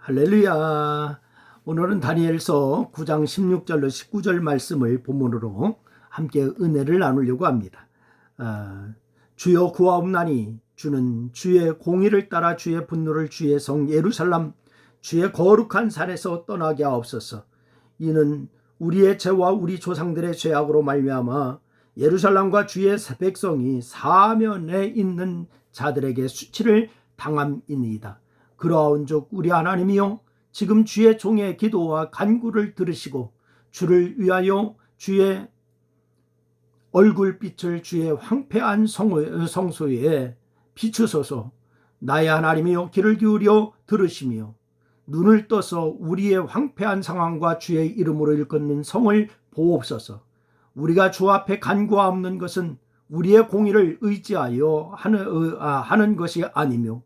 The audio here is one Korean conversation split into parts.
할렐루야. 오늘은 다니엘서 9장 16절로 19절 말씀을 본문으로 함께 은혜를 나누려고 합니다. 주여 구하옵나니 주는 주의 공의를 따라 주의 분노를 주의 성 예루살렘 주의 거룩한 산에서 떠나게 하옵소서. 이는 우리의 죄와 우리 조상들의 죄악으로 말미암아 예루살렘과 주의 백성이 사면에 있는 자들에게 수치를 당함이니이다. 그러한즉 우리 하나님이여, 지금 주의 종의 기도와 간구를 들으시고 주를 위하여 주의 얼굴빛을 주의 황폐한 성소에 비추소서. 나의 하나님이여, 귀를 기울여 들으시며 눈을 떠서 우리의 황폐한 상황과 주의 이름으로 일컫는 성을 보옵소서. 우리가 주 앞에 간구하옵는 것은 우리의 공의를 의지하여 하는 것이 아니며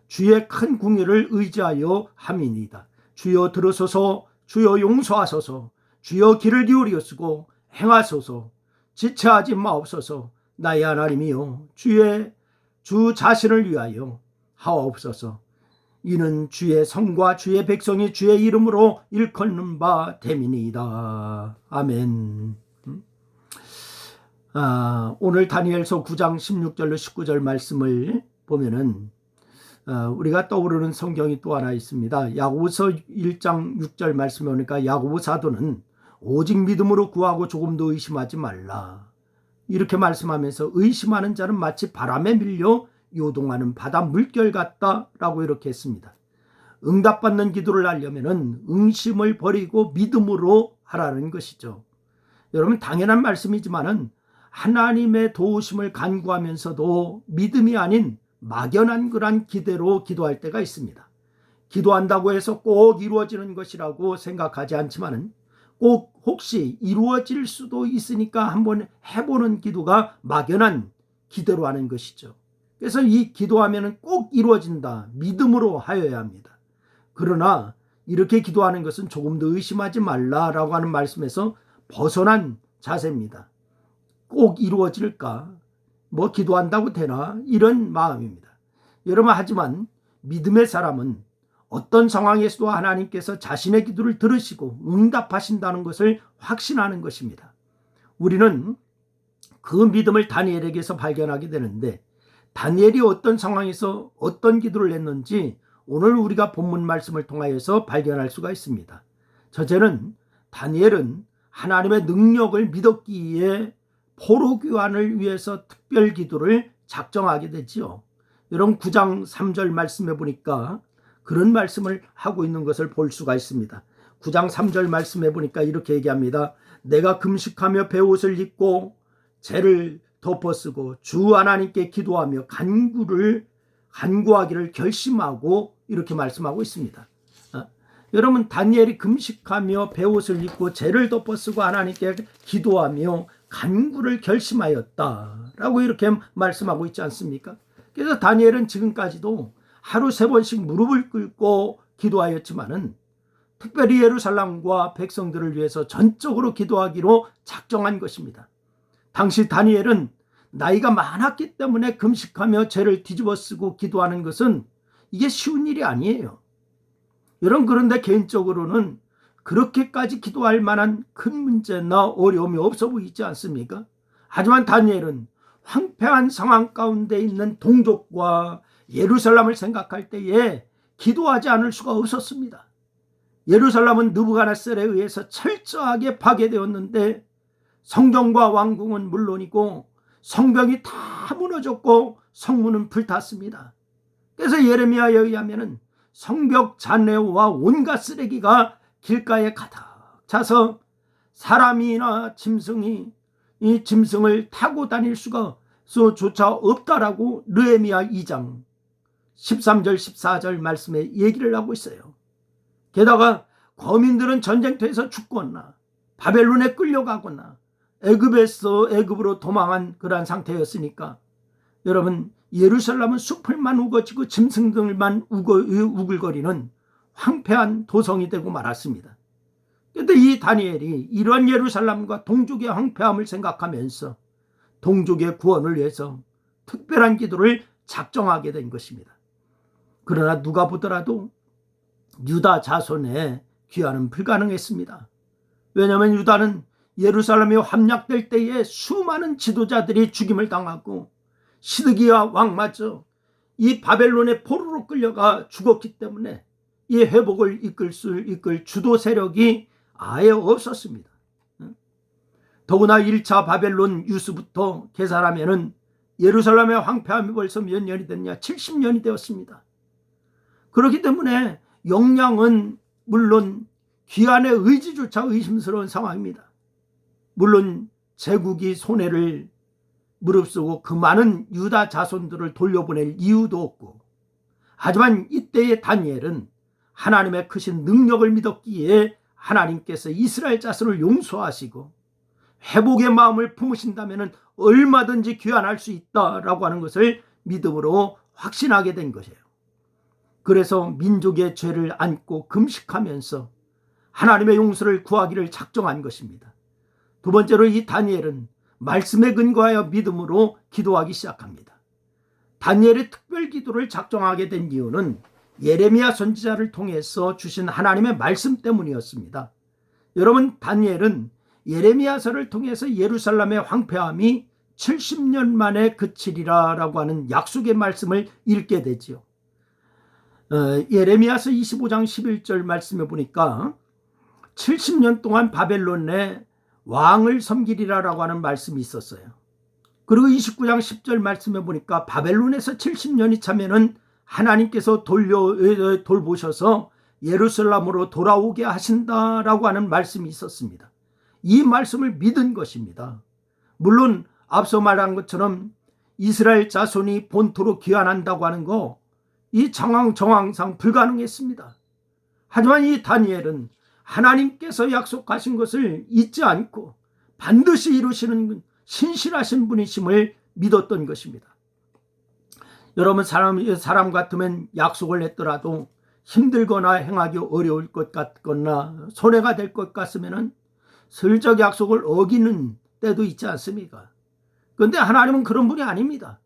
주의 큰 궁유를 의지하여 함이니이다. 주여 들으소서. 주여 용서하소서. 주여 귀를 기울이시고 행하소서. 지체하지 마옵소서. 나의 하나님이여, 주 자신을 위하여 하옵소서. 이는 주의 성과 주의 백성이 주의 이름으로 일컫는 바 됨이니이다. 아멘. 오늘 다니엘서 9장 16절로 19절 말씀을 보면은 우리가 떠오르는 성경이 또 하나 있습니다. 야고보서 1장 6절 말씀에 보니까 야고보 사도는 오직 믿음으로 구하고 조금도 의심하지 말라, 이렇게 말씀하면서 의심하는 자는 마치 바람에 밀려 요동하는 바다 물결 같다라고 이렇게 했습니다. 응답받는 기도를 하려면 의심을 버리고 믿음으로 하라는 것이죠. 여러분, 당연한 말씀이지만은 하나님의 도우심을 간구하면서도 믿음이 아닌 막연한 그런 기대로 기도할 때가 있습니다. 기도한다고 해서 꼭 이루어지는 것이라고 생각하지 않지만은 꼭 혹시 이루어질 수도 있으니까 한번 해보는 기도가 막연한 기대로 하는 것이죠. 그래서 이 기도하면은 꼭 이루어진다, 믿음으로 하여야 합니다. 그러나 이렇게 기도하는 것은 조금도 의심하지 말라라고 하는 말씀에서 벗어난 자세입니다. 꼭 이루어질까? 기도한다고 되나? 이런 마음입니다. 여러분, 하지만 믿음의 사람은 어떤 상황에서도 하나님께서 자신의 기도를 들으시고 응답하신다는 것을 확신하는 것입니다. 우리는 그 믿음을 다니엘에게서 발견하게 되는데, 다니엘이 어떤 상황에서 어떤 기도를 했는지 오늘 우리가 본문 말씀을 통하여서 발견할 수가 있습니다. 첫째는 다니엘은 하나님의 능력을 믿었기에 포로 귀환을 위해서 특별 기도를 작정하게 되지요. 여러분, 9장 3절 말씀해 보니까 그런 말씀을 하고 있는 것을 볼 수가 있습니다. 9장 3절 말씀해 보니까 이렇게 얘기합니다. 내가 금식하며 베옷을 입고 죄를 덮어쓰고 주 하나님께 기도하며 간구하기를 결심하고, 이렇게 말씀하고 있습니다. 여러분, 다니엘이 금식하며 베옷을 입고 죄를 덮어쓰고 하나님께 기도하며 간구를 결심하였다라고 이렇게 말씀하고 있지 않습니까? 그래서 다니엘은 지금까지도 하루 3번씩 무릎을 꿇고 기도하였지만은 특별히 예루살렘과 백성들을 위해서 전적으로 기도하기로 작정한 것입니다. 당시 다니엘은 나이가 많았기 때문에 금식하며 죄를 뒤집어쓰고 기도하는 것은 이게 쉬운 일이 아니에요. 여러분, 그런데 개인적으로는 그렇게까지 기도할 만한 큰 문제나 어려움이 없어 보이지 않습니까? 하지만 다니엘은 황폐한 상황 가운데 있는 동족과 예루살렘을 생각할 때에 기도하지 않을 수가 없었습니다. 예루살렘은 느부갓네살에 의해서 철저하게 파괴되었는데 성전과 왕궁은 물론이고 성벽이 다 무너졌고 성문은 불탔습니다. 그래서 예레미야에 의하면 성벽 잔해와 온갖 쓰레기가 길가에 가득 차서 사람이나 짐승이 이 짐승을 타고 다닐 수가 조차 없다라고 느헤미야 2장 13절 14절 말씀에 얘기를 하고 있어요. 게다가 거민들은 전쟁터에서 죽거나 바벨론에 끌려가거나 애굽으로 도망한 그러한 상태였으니까 여러분, 예루살렘은 숲을만 우거지고 짐승들만 우글거리는 황폐한 도성이 되고 말았습니다. 그런데 이 다니엘이 이런 예루살렘과 동족의 황폐함을 생각하면서 동족의 구원을 위해서 특별한 기도를 작정하게 된 것입니다. 그러나 누가 보더라도 유다 자손의 귀환은 불가능했습니다. 왜냐하면 유다는 예루살렘이 함락될 때에 수많은 지도자들이 죽임을 당하고 시드기야 왕마저 이 바벨론의 포로로 끌려가 죽었기 때문에 이 회복을 이끌 주도 세력이 아예 없었습니다. 더구나 1차 바벨론 유수부터 계산하면은 예루살렘의 황폐함이 벌써 몇 년이 됐냐? 70년이 되었습니다. 그렇기 때문에 역량은 물론 귀환의 의지조차 의심스러운 상황입니다. 물론 제국이 손해를 무릅쓰고 그 많은 유다 자손들을 돌려보낼 이유도 없고, 하지만 이때의 다니엘은 하나님의 크신 능력을 믿었기에 하나님께서 이스라엘 자손을 용서하시고 회복의 마음을 품으신다면 얼마든지 귀환할 수 있다라고 하는 것을 믿음으로 확신하게 된 것이에요. 그래서 민족의 죄를 안고 금식하면서 하나님의 용서를 구하기를 작정한 것입니다. 두 번째로 이 다니엘은 말씀에 근거하여 믿음으로 기도하기 시작합니다. 다니엘의 특별 기도를 작정하게 된 이유는 예레미야 선지자를 통해서 주신 하나님의 말씀 때문이었습니다. 여러분, 다니엘은 예레미야서를 통해서 예루살렘의 황폐함이 70년 만에 그치리라 라고 하는 약속의 말씀을 읽게 되지요. 예레미야서 25장 11절 말씀에 보니까 70년 동안 바벨론의 왕을 섬기리라 라고 하는 말씀이 있었어요. 그리고 29장 10절 말씀에 보니까 바벨론에서 70년이 차면은 하나님께서 돌보셔서 예루살렘으로 돌아오게 하신다라고 하는 말씀이 있었습니다. 이 말씀을 믿은 것입니다. 물론 앞서 말한 것처럼 이스라엘 자손이 본토로 귀환한다고 하는 거, 이 정황상 불가능했습니다. 하지만 이 다니엘은 하나님께서 약속하신 것을 잊지 않고 반드시 이루시는 신실하신 분이심을 믿었던 것입니다. 여러분, 사람 같으면 약속을 했더라도 힘들거나 행하기 어려울 것 같거나 손해가 될 것 같으면 슬쩍 약속을 어기는 때도 있지 않습니까? 그런데 하나님은 그런 분이 아닙니다.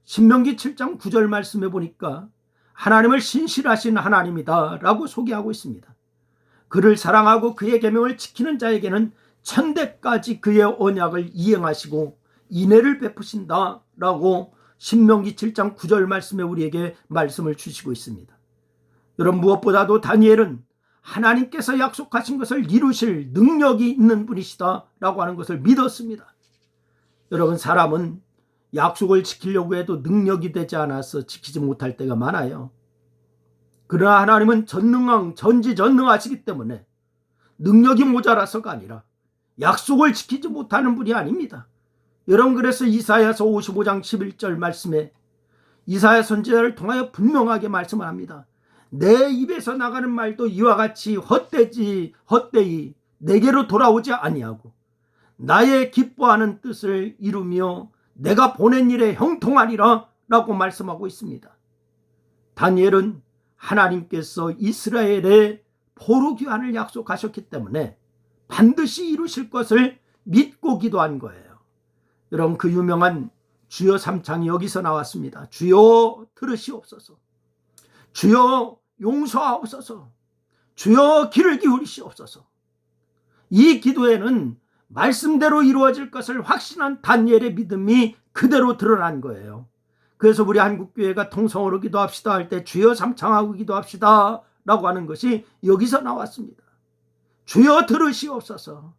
신명기 7장 9절 말씀에 보니까 하나님을 신실하신 하나님이다 라고 소개하고 있습니다. 그를 사랑하고 그의 계명을 지키는 자에게는 천대까지 그의 언약을 이행하시고 인애를 베푸신다 라고 신명기 7장 9절 말씀에 우리에게 말씀을 주시고 있습니다. 여러분, 무엇보다도 다니엘은 하나님께서 약속하신 것을 이루실 능력이 있는 분이시다 라고 하는 것을 믿었습니다. 여러분, 사람은 약속을 지키려고 해도 능력이 되지 않아서 지키지 못할 때가 많아요. 그러나 하나님은 전지전능하시기 때문에 능력이 모자라서가 아니라 약속을 지키지 못하는 분이 아닙니다. 여러분, 그래서 이사야서 55장 11절 말씀에 이사야 선지자를 통하여 분명하게 말씀을 합니다. 내 입에서 나가는 말도 이와 같이 헛되이 내게로 돌아오지 아니하고 나의 기뻐하는 뜻을 이루며 내가 보낸 일에 형통하리라 라고 말씀하고 있습니다. 다니엘은 하나님께서 이스라엘의 포로 귀환을 약속하셨기 때문에 반드시 이루실 것을 믿고 기도한 거예요. 여러분, 그 유명한 주여 삼창이 여기서 나왔습니다. 주여 들으시옵소서. 주여 용서하옵소서. 주여 귀를 기울이시옵소서. 이 기도에는 말씀대로 이루어질 것을 확신한 다니엘의 믿음이 그대로 드러난 거예요. 그래서 우리 한국교회가 통성으로 기도합시다 할 때 주여 삼창하고 기도합시다 라고 하는 것이 여기서 나왔습니다. 주여 들으시옵소서.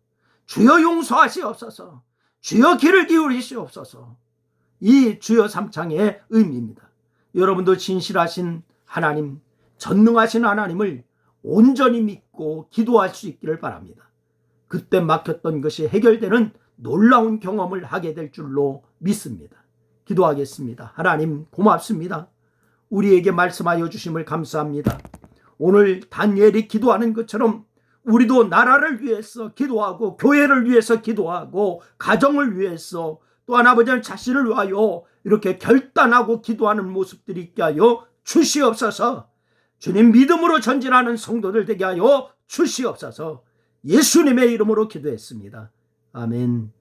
주여 용서하시옵소서. 주여 귀를 기울이시옵소서. 이 주여 삼창의 의미입니다. 여러분도 진실하신 하나님, 전능하신 하나님을 온전히 믿고 기도할 수 있기를 바랍니다. 그때 막혔던 것이 해결되는 놀라운 경험을 하게 될 줄로 믿습니다. 기도하겠습니다. 하나님, 고맙습니다. 우리에게 말씀하여 주심을 감사합니다. 오늘 다니엘이 기도하는 것처럼 우리도 나라를 위해서 기도하고 교회를 위해서 기도하고 가정을 위해서 또한 아버지는 자신을 위하여 이렇게 결단하고 기도하는 모습들이 있게 하여 주시옵소서. 주님 믿음으로 전진하는 성도들 되게 하여 주시옵소서. 예수님의 이름으로 기도했습니다. 아멘.